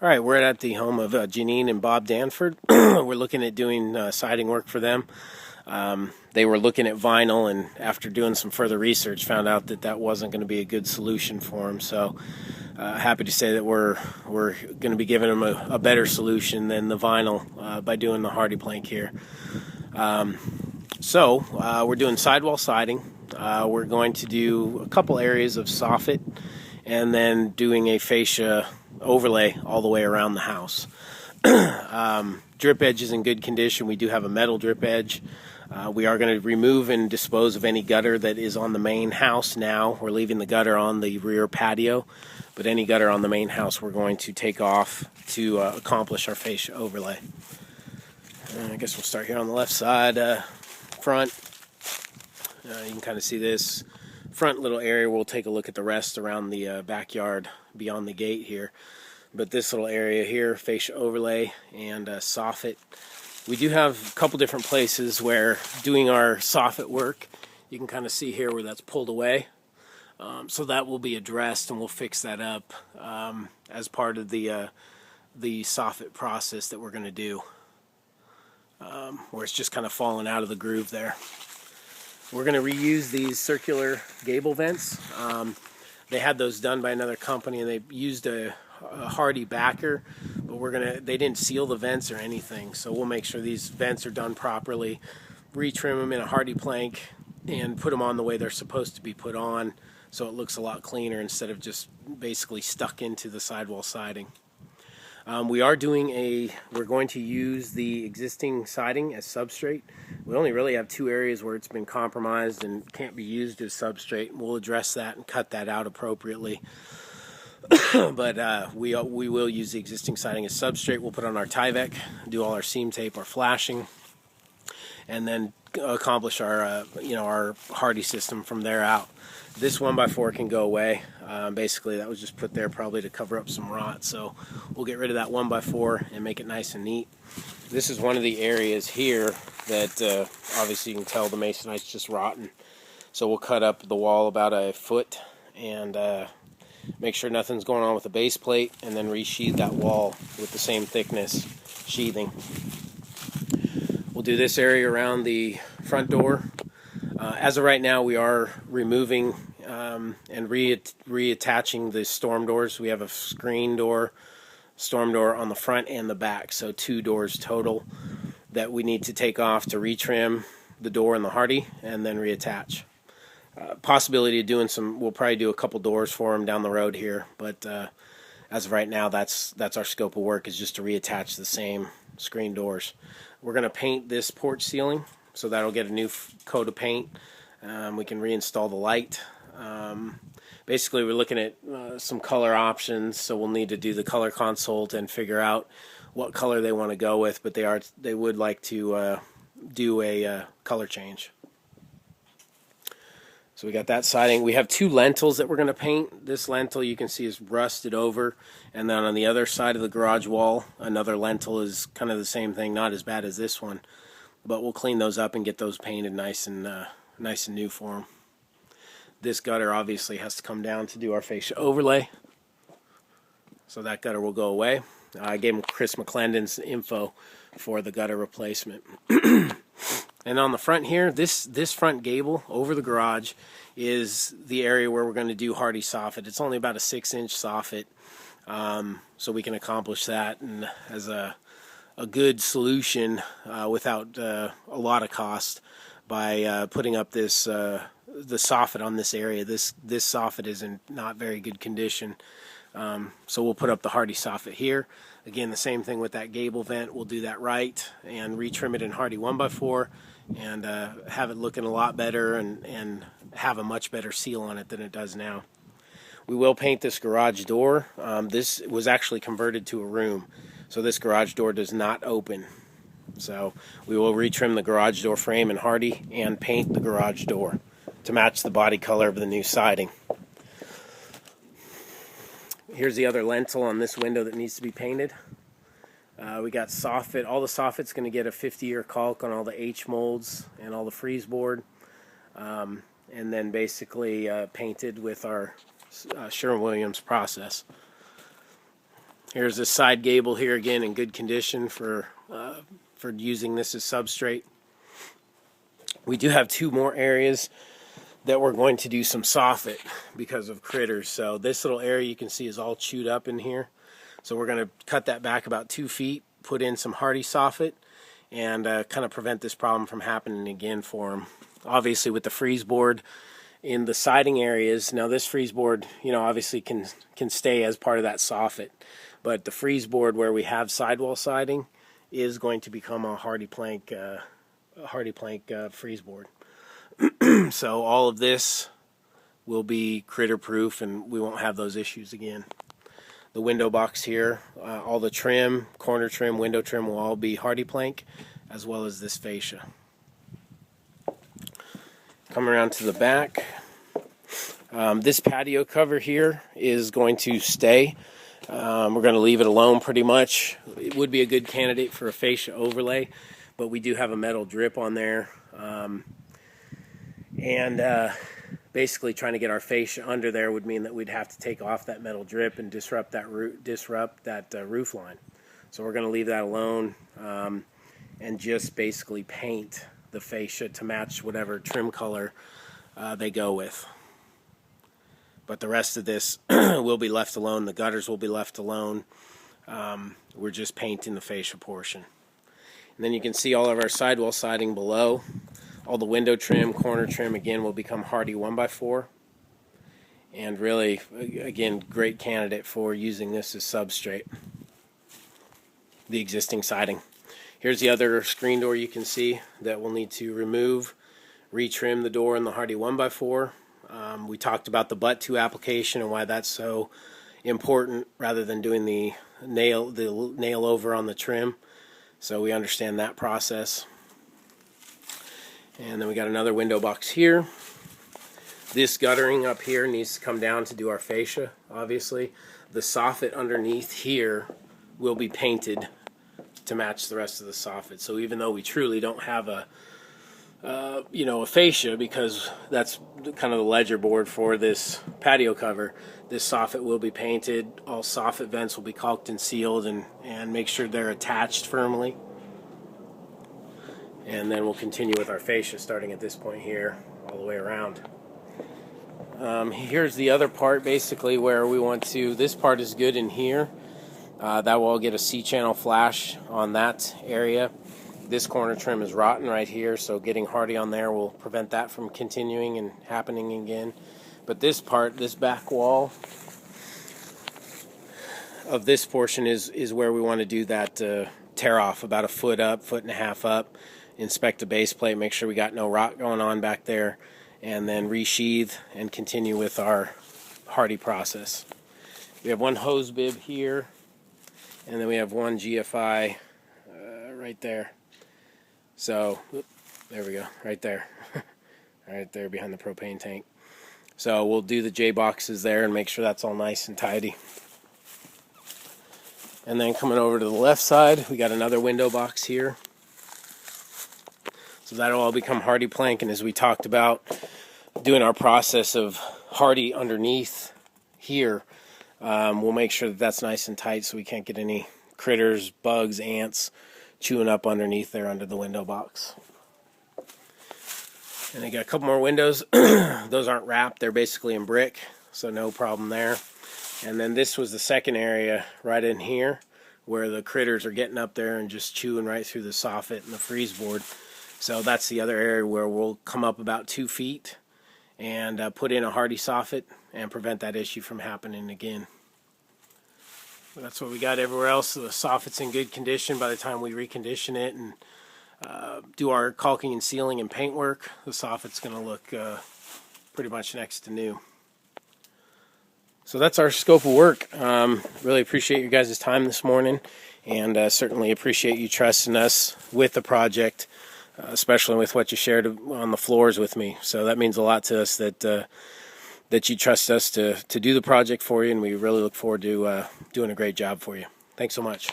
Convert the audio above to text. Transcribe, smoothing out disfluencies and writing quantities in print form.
All right, we're at the home of Janine and Bob Danford. We're looking at doing siding work for them. They were looking at vinyl, and after doing some further research, found out that that wasn't going to be a good solution for them. So, happy to say that we're going to be giving them a better solution than the vinyl by doing the Hardie plank here. We're doing sidewall siding. We're going to do a couple areas of soffit, and then doing a fascia overlay all the way around the house. Drip edge is in good condition. We do have a metal drip edge. We are going to remove and dispose of any gutter that is on the main house now. We're leaving the gutter on the rear patio, but any gutter on the main house we're going to take off to accomplish our fascia overlay. I guess we'll start here on the left side, front. You can kind of see this front little area. We'll take a look at the rest around the backyard beyond the gate here. But this little area here, fascia overlay and soffit. We do have a couple different places where doing our soffit work, you can kind of see here where that's pulled away. So that will be addressed, and we'll fix that up as part of the soffit process that we're going to do, where it's just kind of falling out of the groove there. We're going to reuse these circular gable vents. They had those done by another company, and they used a Hardie backer, but they didn't seal the vents or anything, so we'll make sure these vents are done properly, retrim them in a Hardie plank, and put them on the way they're supposed to be put on, so it looks a lot cleaner instead of just basically stuck into the sidewall siding. We're going to use the existing siding as substrate. We only really have two areas where it's been compromised and can't be used as substrate. We'll address that and cut that out appropriately. But we will use the existing siding as substrate. We'll put on our Tyvek, do all our seam tape, our flashing, and then accomplish our Hardie system from there out. This 1x4 can go away. Basically, that was just put there probably to cover up some rot. So we'll get rid of that 1x4 and make it nice and neat. This is one of the areas here that obviously you can tell the masonite's just rotten. So we'll cut up the wall about a foot and make sure nothing's going on with the base plate, and then resheathe that wall with the same thickness sheathing. We'll do this area around the front door. As of right now, we are removing and reattaching the storm doors. We have a storm door on the front and the back, so two doors total that we need to take off to retrim the door and the Hardie and then reattach. Possibility of doing we'll probably do a couple doors for them down the road here, but as of right now, that's our scope of work, is just to reattach the same screen doors. We're going to paint this porch ceiling, so that'll get a new coat of paint. We can reinstall the light. Basically, we're looking at some color options, so we'll need to do the color consult and figure out what color they want to go with, but they would like to do a color change. So we got that siding. We have two lentils that we're going to paint. This lentil you can see is rusted over, and then on the other side of the garage wall, another lentil is kind of the same thing, not as bad as this one, but we'll clean those up and get those painted nice and new for them. This gutter obviously has to come down to do our fascia overlay, so that gutter will go away. I gave him Chris McClendon's info for the gutter replacement. And on the front here, this front gable over the garage is the area where we're going to do Hardie soffit. It's only about a 6-inch soffit, so we can accomplish that and as a good solution without a lot of cost by putting up the soffit on this area. This soffit is in not very good condition, so we'll put up the Hardie soffit here. Again, the same thing with that gable vent. We'll do that right and retrim it in Hardie 1x4 and have it looking a lot better and have a much better seal on it than it does now. We will paint this garage door. This was actually converted to a room, so this garage door does not open. So we will retrim the garage door frame in Hardie and paint the garage door to match the body color of the new siding. Here's the other lentil on this window that needs to be painted. We got soffit. All the soffit's going to get a 50-year caulk on all the H molds and all the freeze board, and then basically painted with our Sherwin-Williams process. Here's the side gable here again in good condition for using this as substrate. We do have two more areas that we're going to do some soffit because of critters. So this little area you can see is all chewed up in here. So we're going to cut that back about 2 feet, put in some Hardie soffit, and kind of prevent this problem from happening again for them. Obviously with the freeze board in the siding areas, now this freeze board, you know, obviously can stay as part of that soffit, but the freeze board where we have sidewall siding is going to become a Hardie plank freeze board. So all of this will be critter proof and we won't have those issues again. The window box here, all the trim, corner trim, window trim will all be Hardie plank, as well as this fascia. Come around to the back. This patio cover here is going to stay. We're going to leave it alone pretty much. It would be a good candidate for a fascia overlay, but we do have a metal drip on there. Basically trying to get our fascia under there would mean that we'd have to take off that metal drip and disrupt that roof line. So we're going to leave that alone and just basically paint the fascia to match whatever trim color they go with. But the rest of this will be left alone. The gutters will be left alone. We're just painting the fascia portion. And then you can see all of our sidewall siding below. All the window trim, corner trim, again, will become Hardie 1x4. And really, again, great candidate for using this as substrate. The existing siding. Here's the other screen door you can see that we'll need to remove, retrim the door in the Hardie 1x4. We talked about the butt-to application and why that's so important rather than doing the nail over on the trim. So we understand that process. And then we got another window box here. This guttering up here needs to come down to do our fascia, obviously. The soffit underneath here will be painted to match the rest of the soffit. So even though we truly don't have a fascia, because that's kind of the ledger board for this patio cover, this soffit will be painted. All soffit vents will be caulked and sealed and make sure they're attached firmly. And then we'll continue with our fascia starting at this point here all the way around. Here's the other part basically where we want to, this part is good in here. That will get a C-channel flash on that area. This corner trim is rotten right here, so getting Hardie on there will prevent that from continuing and happening again. But this part, this back wall of this portion is where we want to do that tear off, about 1 foot up, 1.5 foot up. Inspect the base plate, make sure we got no rot going on back there, and then resheathe and continue with our Hardie process. We have one hose bib here, and then we have one GFI right there. So, there we go, right there. Right there behind the propane tank. So we'll do the J boxes there and make sure that's all nice and tidy. And then coming over to the left side, we got another window box here. So that'll all become Hardie plank, and as we talked about, doing our process of Hardie underneath here, we'll make sure that that's nice and tight so we can't get any critters, bugs, ants chewing up underneath there under the window box. And I got a couple more windows. Those aren't wrapped, they're basically in brick, so no problem there. And then this was the second area right in here where the critters are getting up there and just chewing right through the soffit and the freeze board. So that's the other area where we'll come up about 2 feet and put in a Hardie soffit and prevent that issue from happening again. That's what we got everywhere else. The soffit's in good condition by the time we recondition it and do our caulking and sealing and paint work. The soffit's going to look pretty much next to new. So that's our scope of work. Really appreciate your guys' time this morning, and certainly appreciate you trusting us with the project, especially with what you shared on the floors with me. So that means a lot to us that you trust us to do the project for you, and we really look forward to doing a great job for you. Thanks so much.